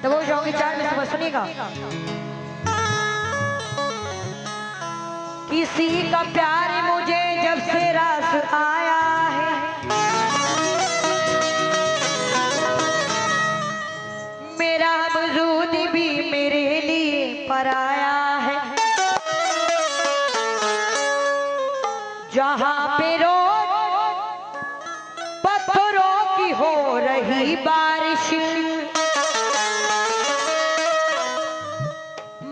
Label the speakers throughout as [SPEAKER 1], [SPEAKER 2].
[SPEAKER 1] तो वो जाऊंगी 4 में सुबह सुनिएगा। किसी का प्यार मुझे जब से रास आया है, मेरा वजूद भी मेरे लिए पराया है। जहां पे रोज पत्थरों की हो रही बारिश,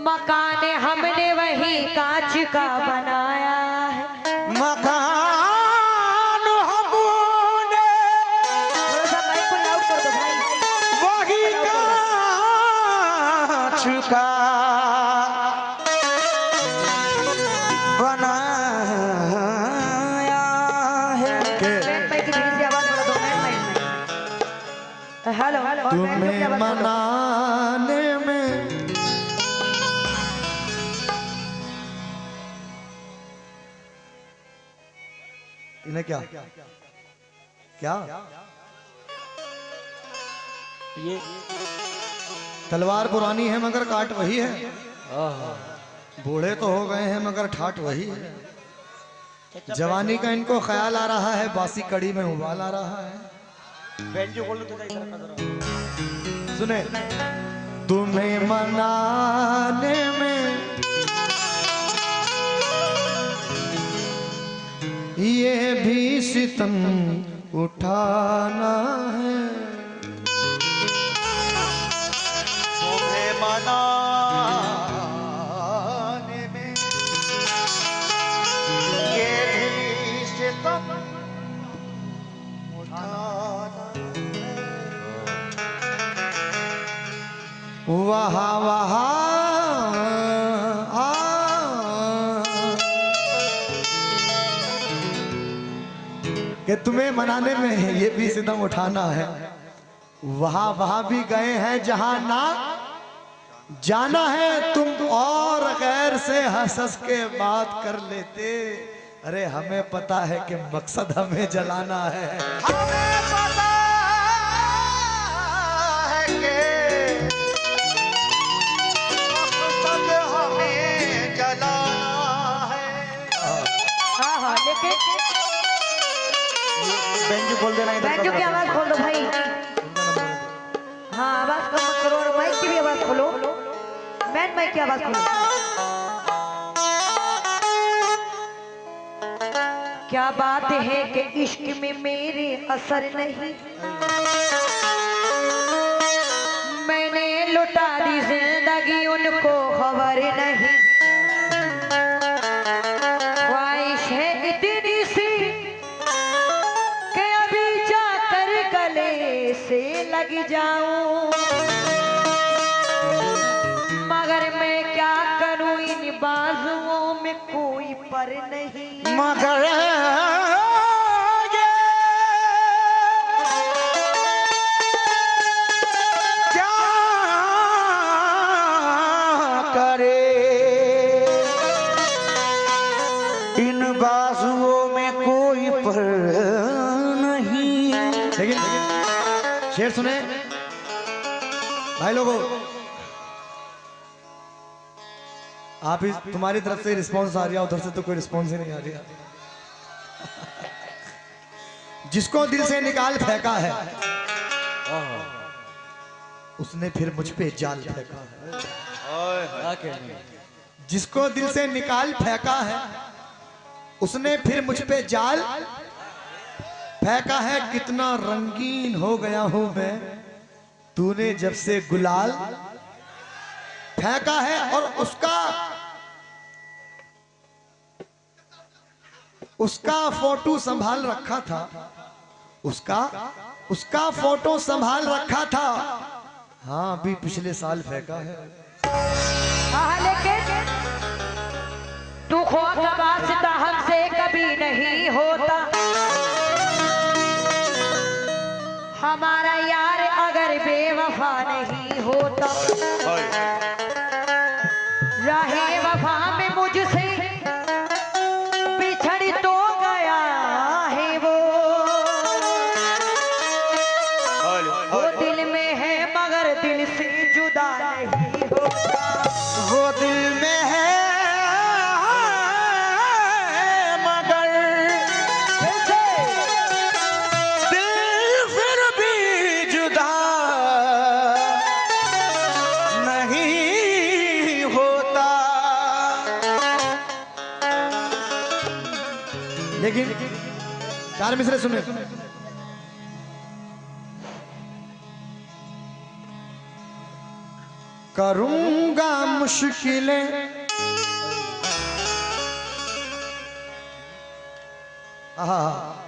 [SPEAKER 1] मकान हमने वही कांच का बनाया है।
[SPEAKER 2] मकान हमने
[SPEAKER 1] थोड़ा सा माइक को लाउड कर दो भाई।
[SPEAKER 2] वही कांच का बनाया है।
[SPEAKER 1] बैंड माइक की धीरे से आवाज बढ़ा दो। बैंड माइक में हेलो हेलो और बैंड की
[SPEAKER 2] तुम्हें
[SPEAKER 1] आवाज बढ़ा दो।
[SPEAKER 2] मनाने में इन्हें क्या क्या
[SPEAKER 3] ये
[SPEAKER 2] तलवार पुरानी है मगर काट वही है। बूढ़े तो हो गए हैं मगर ठाट वही है। जवानी का इनको ख्याल आ रहा है, बासी कड़ी में उबाल आ रहा है।
[SPEAKER 3] बेंजो बोल तो इधर का जरा
[SPEAKER 2] सुने, तुम्हें मनाने में ये भी सितम उठाना है।
[SPEAKER 3] तुम्हें मनाने में ये भी सितम उठाना
[SPEAKER 2] वहा वहा कि तुम्हें मनाने में ये भी सितम उठाना है। वहां वहां भी गए हैं जहां ना जाना है। तुम और गैर से हंस हंस के बात कर लेते। अरे हमें पता है कि मकसद हमें जलाना है।
[SPEAKER 3] हमें पता है कि मकसद हमें जलाना है।
[SPEAKER 1] हाँ हाँ लेकिन
[SPEAKER 3] बेंजो बोल देना इधर
[SPEAKER 1] बैंजो की आवाज खोल दो भाई। हाँ आवाज कम मत करो और माइक की भी आवाज खोलो। बैंड माइक की आवाज खोलो। क्या बात है कि इश्क में मेरे असर नहीं, मैंने लुटा दी जिंदगी उनको खबर नहीं। ख्वाहिश है इतनी सी कि अभी जाकर गले से लग जाऊं, मगर मैं क्या करूं इन बाजुओं में कोई पर नहीं।
[SPEAKER 2] मगर
[SPEAKER 3] क्या करे इन बाजुओं में कोई पर नहीं।
[SPEAKER 2] लेकिन शेर सुने भाई लोगों, आप ही तुम्हारी तरफ से रिस्पांस आ रहा, उधर से तो कोई रिस्पांस ही नहीं आ रहा। जिसको दिल से निकाल फेंका है उसने फिर मुझ पे जाल फेंका है। जिसको दिल से निकाल फेंका है उसने फिर मुझ पे जाल फेंका है। कितना रंगीन हो गया हूं मैं, तूने जब से गुलाल फेंका है। और उसका फोटो संभाल रखा था, उसका फोटो संभाल रखा था। हाँ अभी पिछले साल फेंका है।
[SPEAKER 1] हाँ लेकिन तू खो का वास्ता हमसे कभी नहीं होता। हमारा यार अगर बेवफा नहीं होता, राहे वफा में मुझसे बिछड़ तो गया है वो दिल में
[SPEAKER 2] चार मिसरे सुने। करूंगा मुश्किलें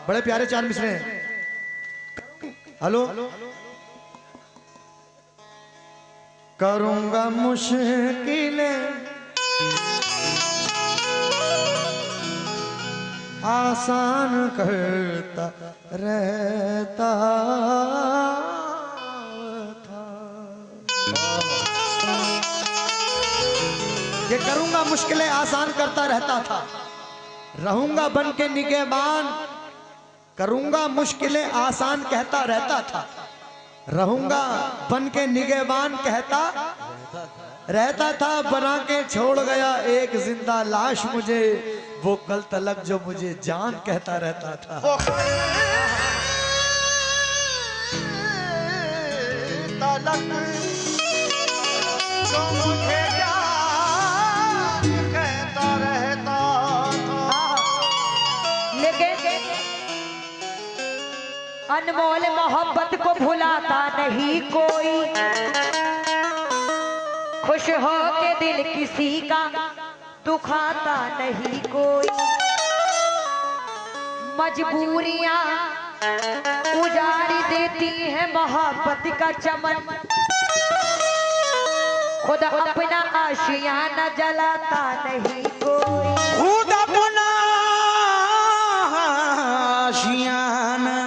[SPEAKER 2] बड़े प्यारे चार मिसरे हैं। हेलो, करूंगा मुश्किलें आसान करता रहता था। ये करूंगा मुश्किलें आसान करता रहता था, रहूंगा बन के निगहबान। करूंगा मुश्किलें आसान कहता रहता था, रहूंगा बन के निगहबान कहता रहता था। बना के छोड़ गया एक जिंदा लाश मुझे, वो कल तलक जो मुझे जान कहता रहता था।
[SPEAKER 3] तलक जो मुझे जान कहता रहता था।
[SPEAKER 1] लेकिन अनमोल मोहब्बत को भुलाता नहीं कोई, खुश हो के दिल किसी का दुखाता नहीं कोई। मजबूरियां उजाड़ी देती है मोहब्बत का चमन, खुद अपना आशियाना जलाता नहीं कोई।
[SPEAKER 3] खुद अपना आशियाना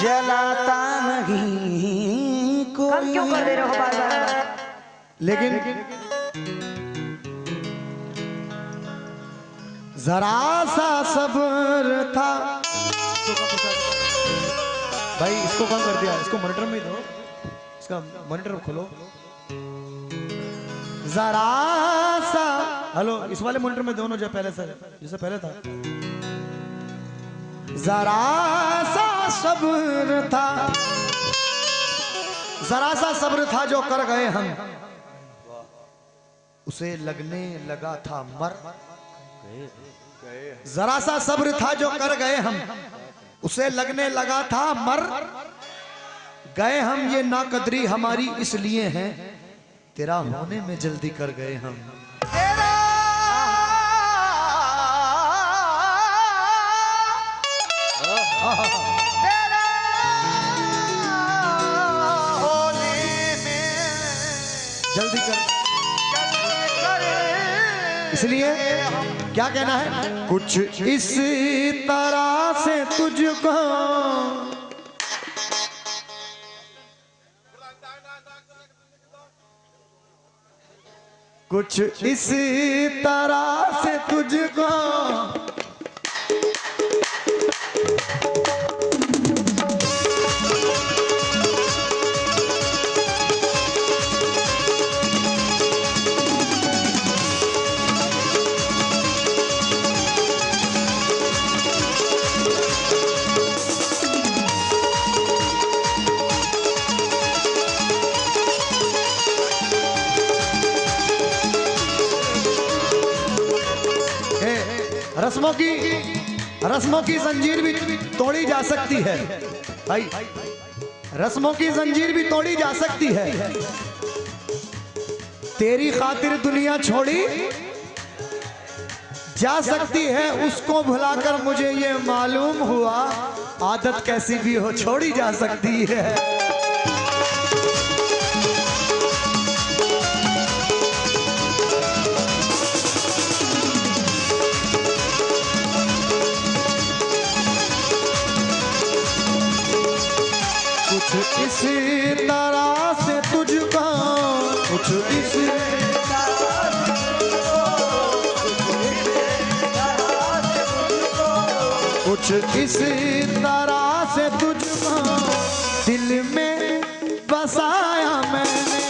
[SPEAKER 3] जलाता नहीं कोई।
[SPEAKER 1] कम क्यों कर दे रहे हो बार बार?
[SPEAKER 2] लेकिन जरा सा सब्र था। भाई इसको कौन कर दिया? इसको मॉनिटर में ही दो, इसका मॉनिटर खोलो जरा सा। हेलो, इस वाले मॉनिटर में दोनों जो पहले से जैसे पहले था। जरा सा सब्र था, जरा सा सब्र था जो कर गए हम, उसे लगने लगा था मर। जरा सा सब्र था जो कर गए हम, उसे लगने लगा था मर गए हम। ये नाकदरी हमारी इसलिए है, तेरा होने में जल्दी कर गए हम।
[SPEAKER 3] तेरा तेरा होने में
[SPEAKER 2] जल्दी कर,
[SPEAKER 3] कर
[SPEAKER 2] इसलिए क्या कहना है? कुछ इस तरह से तुझको कुछ इस तरह से तुझको रस्मों की जंजीर भी तोड़ी जा सकती है भाई, रस्मों की जंजीर भी तोड़ी जा सकती है। तेरी खातिर दुनिया छोड़ी जा सकती है, उसको भुलाकर मुझे ये मालूम हुआ, आदत कैसी भी हो छोड़ी जा सकती है। कुछ इस तरह से तुझको, कुछ इस कुछ इस तरह से तुझको दिल में बसाया मैंने।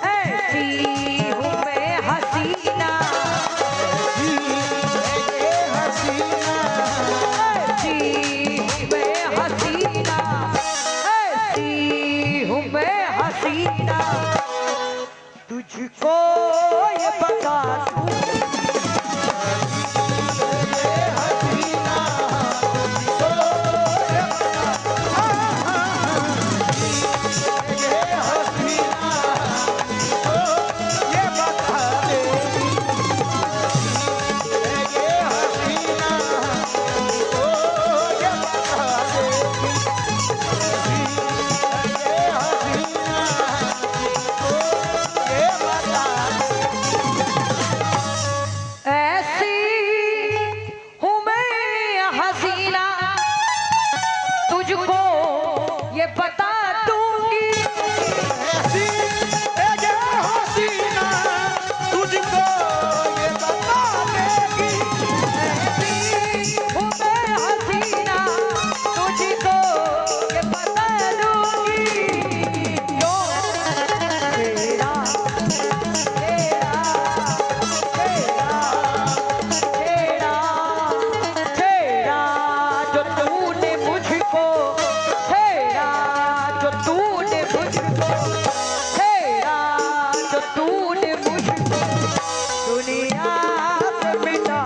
[SPEAKER 1] ऐसी हूँ मैं हसीना,
[SPEAKER 3] ऐसी हसीना,
[SPEAKER 1] ऐसी हूँ मैं हसीना, ऐसी हूँ मैं हसीना, तुझको ये बता दूं। ऐसी हूँ मैं हसीना, तुझको ये बता दूंगी।
[SPEAKER 3] ऐसी ये हसीना तुझको ये बता देगी।
[SPEAKER 1] ऐसी हूँ मैं हसीना, तुझको ये बता दूंगी। जो तेरा तेरा तेरा तेरा तेरा जो तूने मुझको, तेरा जो तूने मुझको, तेरा जो तूने मुझको दुनिया से मिटा।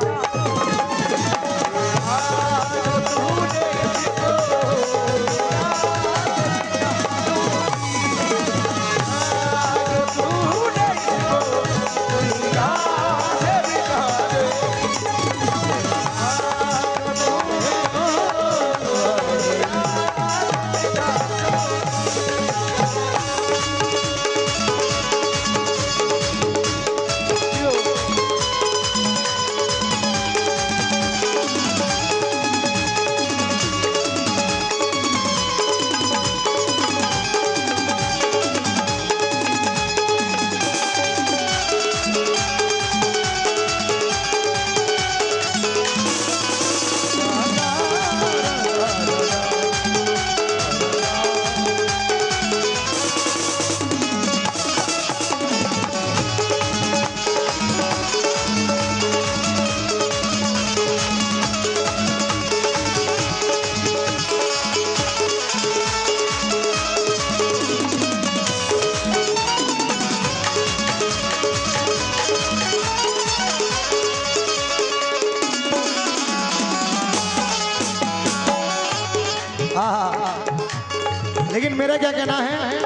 [SPEAKER 2] लेकिन मेरा क्या कहना है,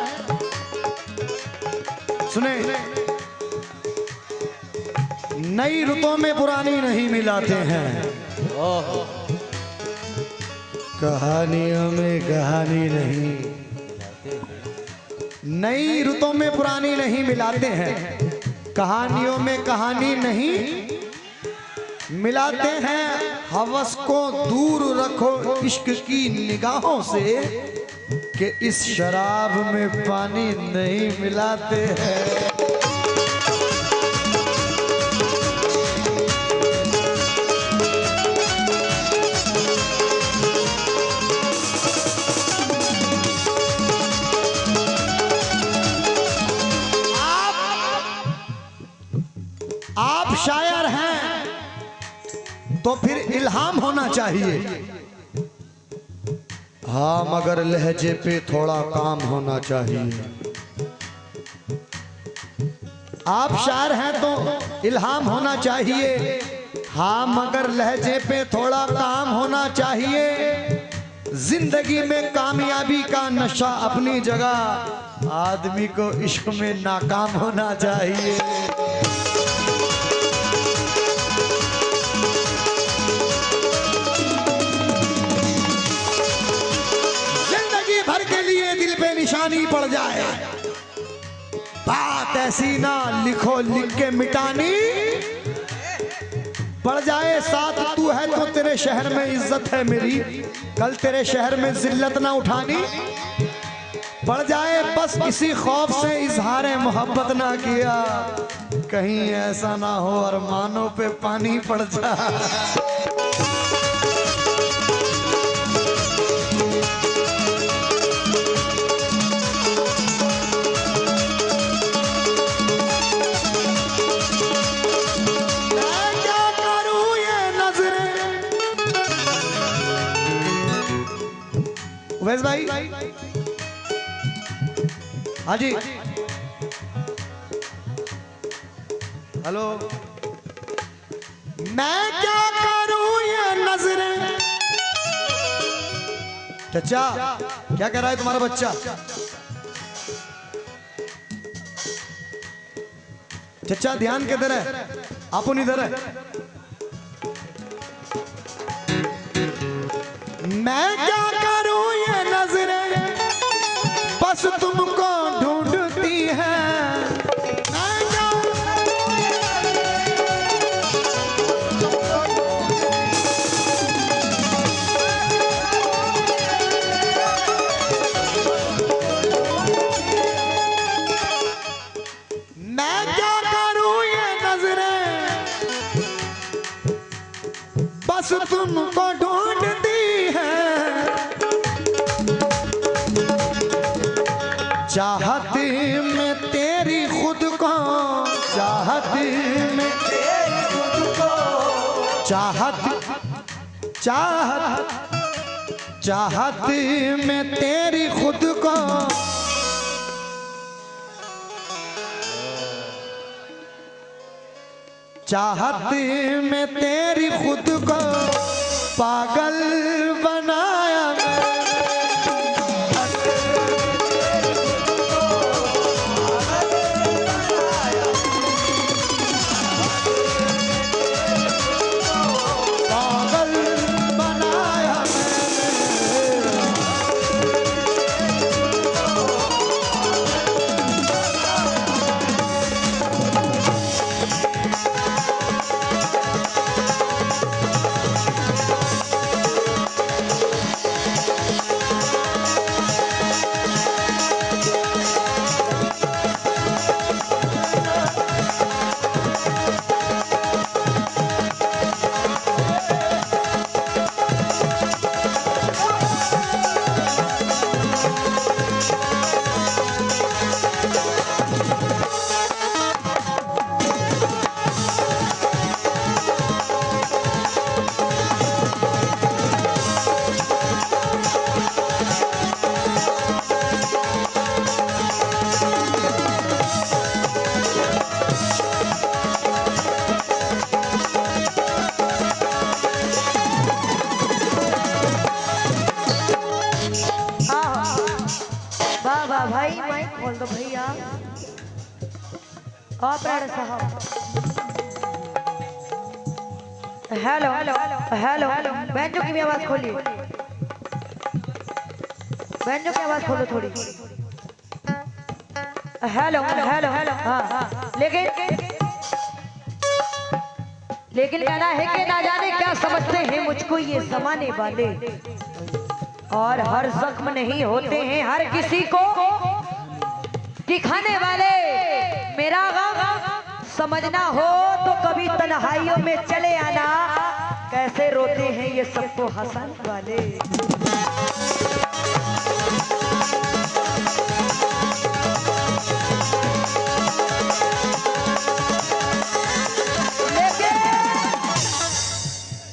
[SPEAKER 2] सुने, नई रुतों में पुरानी नहीं मिलाते हैं, कहानियों में कहानी नहीं, नई रुतों में पुरानी नहीं मिलाते हैं, कहानियों में कहानी नहीं मिलाते हैं। हवस को दूर रखो इश्क की निगाहों से, कि इस शराब में पानी नहीं मिलाते हैं। आप शायर हैं तो फिर इल्हाम होना चाहिए, हाँ मगर लहजे पे थोड़ा काम होना चाहिए। आप शायर हैं तो इल्हाम होना चाहिए, हाँ मगर लहजे पे थोड़ा काम होना चाहिए। जिंदगी में कामयाबी का नशा अपनी जगह, आदमी को इश्क में नाकाम होना चाहिए। निशानी पड़ जाए, बात ऐसी ना लिखो लिख के मिटानी, पड़ जाए साथ तू है तो तेरे शहर में इज्जत है मेरी, कल तेरे शहर में जिल्लत ना उठानी, पड़ जाए बस इसी खौफ से इजहार मोहब्बत ना किया, कहीं ऐसा ना हो अरमानों पे पानी पड़ जाए। हाँ जी, हेलो। मैं क्या करूं ये नजरें। चचा क्या कह रहा है तुम्हारा बच्चा? चचा ध्यान किधर है? आपन इधर है। मैं क्या करूं ये नजरें बस तुमको ढूंढती है। मैं क्या मैं क्या करूं ये नजरें बस तुमको ढूंढती है। चाहत में तेरी खुद को, चाहत में तेरी खुद को, चाहत चाहत चाहत में तेरी खुद को, चाहत में तेरी खुद को पागल बनाया पागल बनाया
[SPEAKER 1] वाह वाह भाई, माइक खोल दो भैया। ऑपरेटर साहब, हेलो हेलो हेलो, बैंजो की भी आवाज खोलिए, बैंजो की आवाज खोलो थोड़ी। हेलो हेलो हेलो, हाँ। लेकिन कहना है कि ना जाने क्या समझते हैं मुझको ये जमाने वाले, और हर जख्म नहीं होते हैं हर किसी को दिखाने वाले। मेरा गम समझना हो तो कभी तन्हाइयों में चले आना, कैसे रोते हैं ये सबको हंसाने वाले।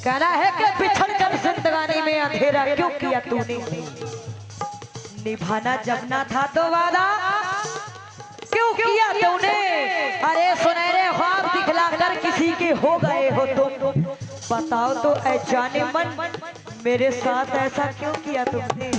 [SPEAKER 1] कहना है कि बिछड़ कर जिंदगानी में अंधेरा क्यों किया तूने, निभाना जब ना था तो वादा क्यों किया तूने। अरे सुनहरे ख्वाब दिखला कर किसी के हो गए हो तुम, बताओ तो ऐ जाने मन मेरे साथ ऐसा क्यों किया तुमने।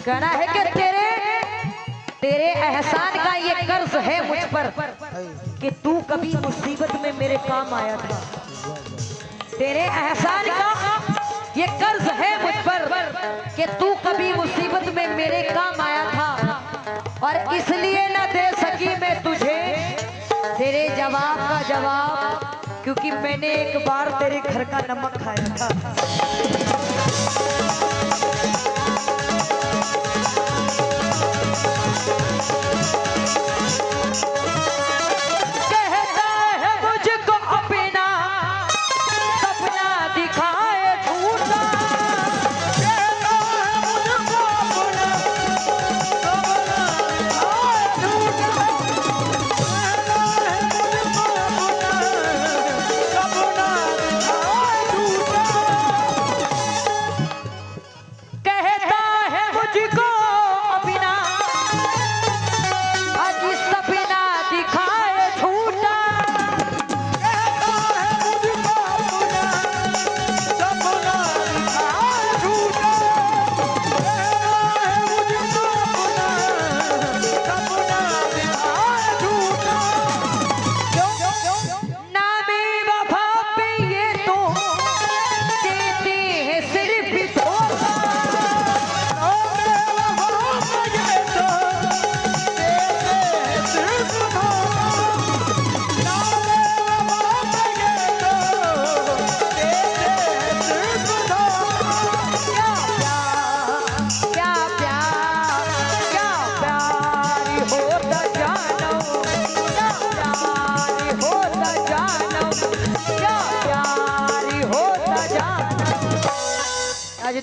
[SPEAKER 1] कहना है कि तेरे एहसान का ये कर्ज है मुझ पर कि तू कभी मुसीबत में मेरे काम आया था। तेरे एहसान का ये कर्ज है मुझ पर कि तू कभी मुसीबत में मेरे काम आया था, और इसलिए न दे सकी मैं तुझे तेरे जवाब का जवाब, क्योंकि मैंने एक बार तेरे घर का नमक खाया था।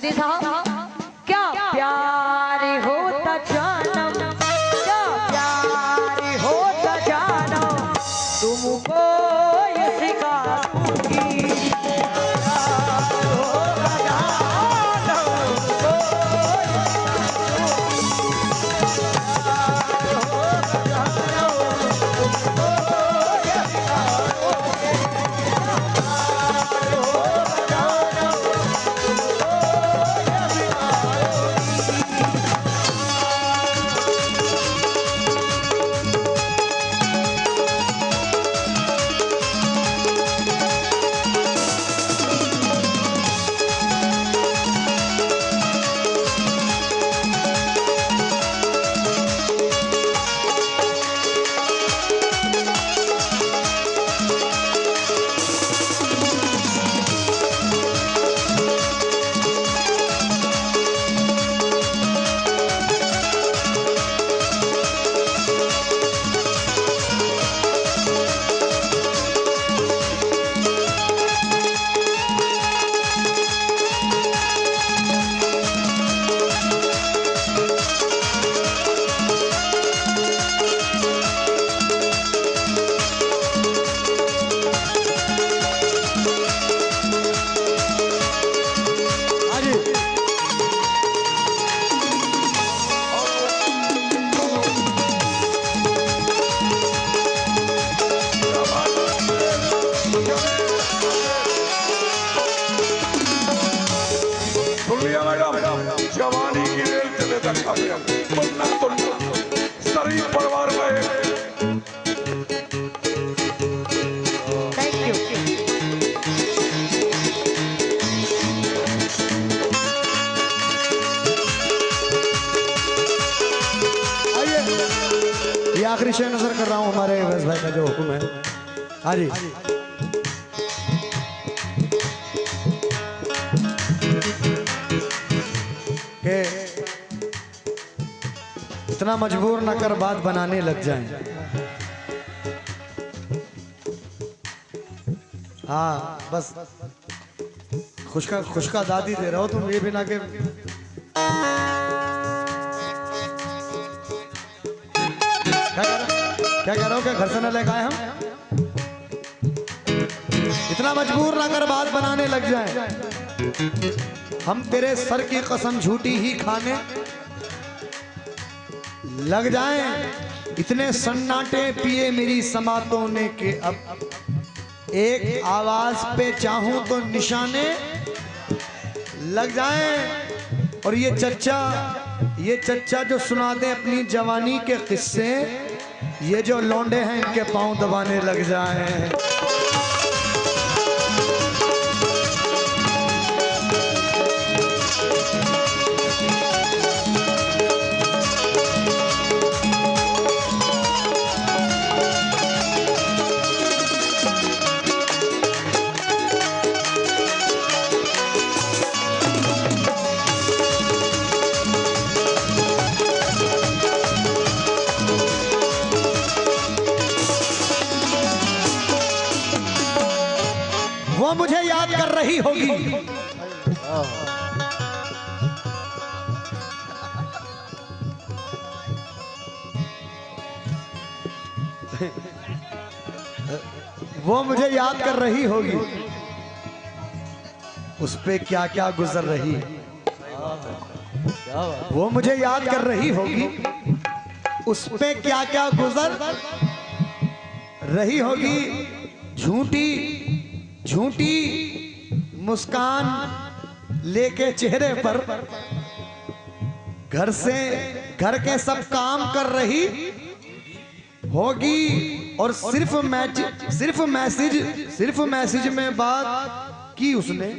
[SPEAKER 1] अतिथि साहब क्या प्यार होता जानम, क्या प्यार होता जानम, तुमको ये सिखा दूंगी।
[SPEAKER 3] जवानी की रेल चले तक बनना सुनना शरीफ परिवार का एक
[SPEAKER 1] थैंक यू।
[SPEAKER 2] आइए, ये आखिरी शेर नजर कर रहा हूँ हमारे वैस भाई का जो हुक्म है। हाँ जी, के इतना मजबूर न कर बात बनाने लग जाएं। हाँ बस खुशका दादी दे रहा हो तुम, ये भी ना के क्या कह रहे हो, क्या घर से न लेकर आए हम? इतना मजबूर ना कर बात बनाने लग जाए। हम तेरे सर की कसम झूठी ही खाने लग जाएं। इतने सन्नाटे पिए मेरी समातों ने के अब एक आवाज पे चाहूं तो निशाने लग जाएं। और ये चच्चा जो सुना दे अपनी जवानी के किस्से, ये जो लौंडे हैं इनके पांव दबाने लग जाएं। वो मुझे याद कर रही होगी, वो मुझे याद कर रही होगी, उस पे क्या क्या गुजर रही। वो मुझे याद कर रही होगी, उस पे क्या क्या गुजर रही होगी। झूठी मुस्कान लेके चेहरे पर घर के सब काम कर रही होगी। और सिर्फ मैसेज में बात की उसने,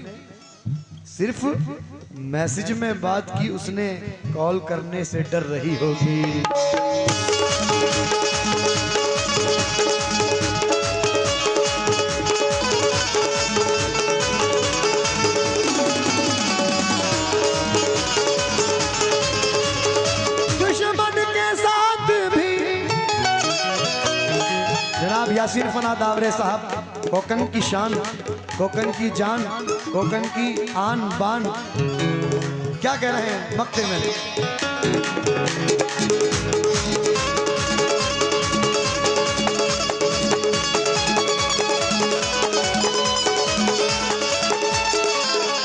[SPEAKER 2] सिर्फ मैसेज में बात की उसने, कॉल करने से डर रही होगी। यासीन फना दावरे साहब, कोकन की शान, कोकन की जान, कोकन की आन बान। क्या कह रहे हैं मक्ते में?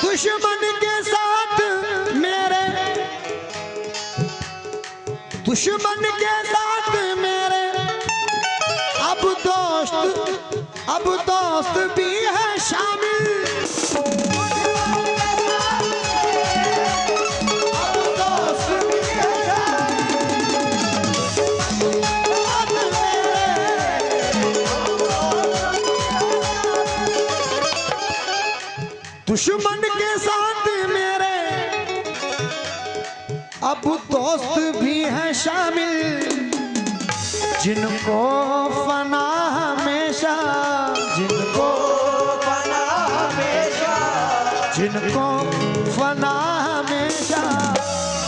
[SPEAKER 2] दुश्मन के साथ मेरे, दुश्मन के साथ मेरे अब दोस्त भी है शामिल। दुश्मन के साथ मेरे अब दोस्त भी हैं शामिल, जिनको फना हमेशा, जिनको फना हमेशा, जिनको फना हमेशा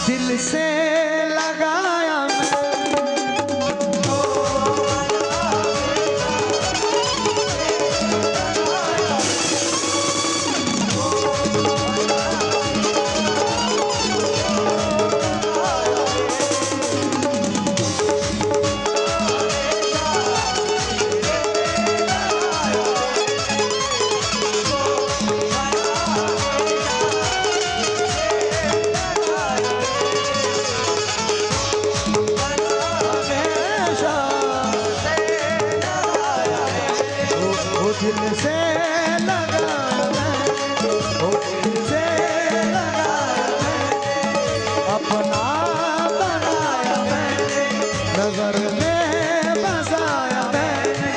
[SPEAKER 2] दिल से लगाया दिल से लगाया मैं, ओ दिल से लगाया मैं, अपना बनाया मैंने, नजर में बसाया मैंने,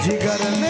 [SPEAKER 2] जिगर में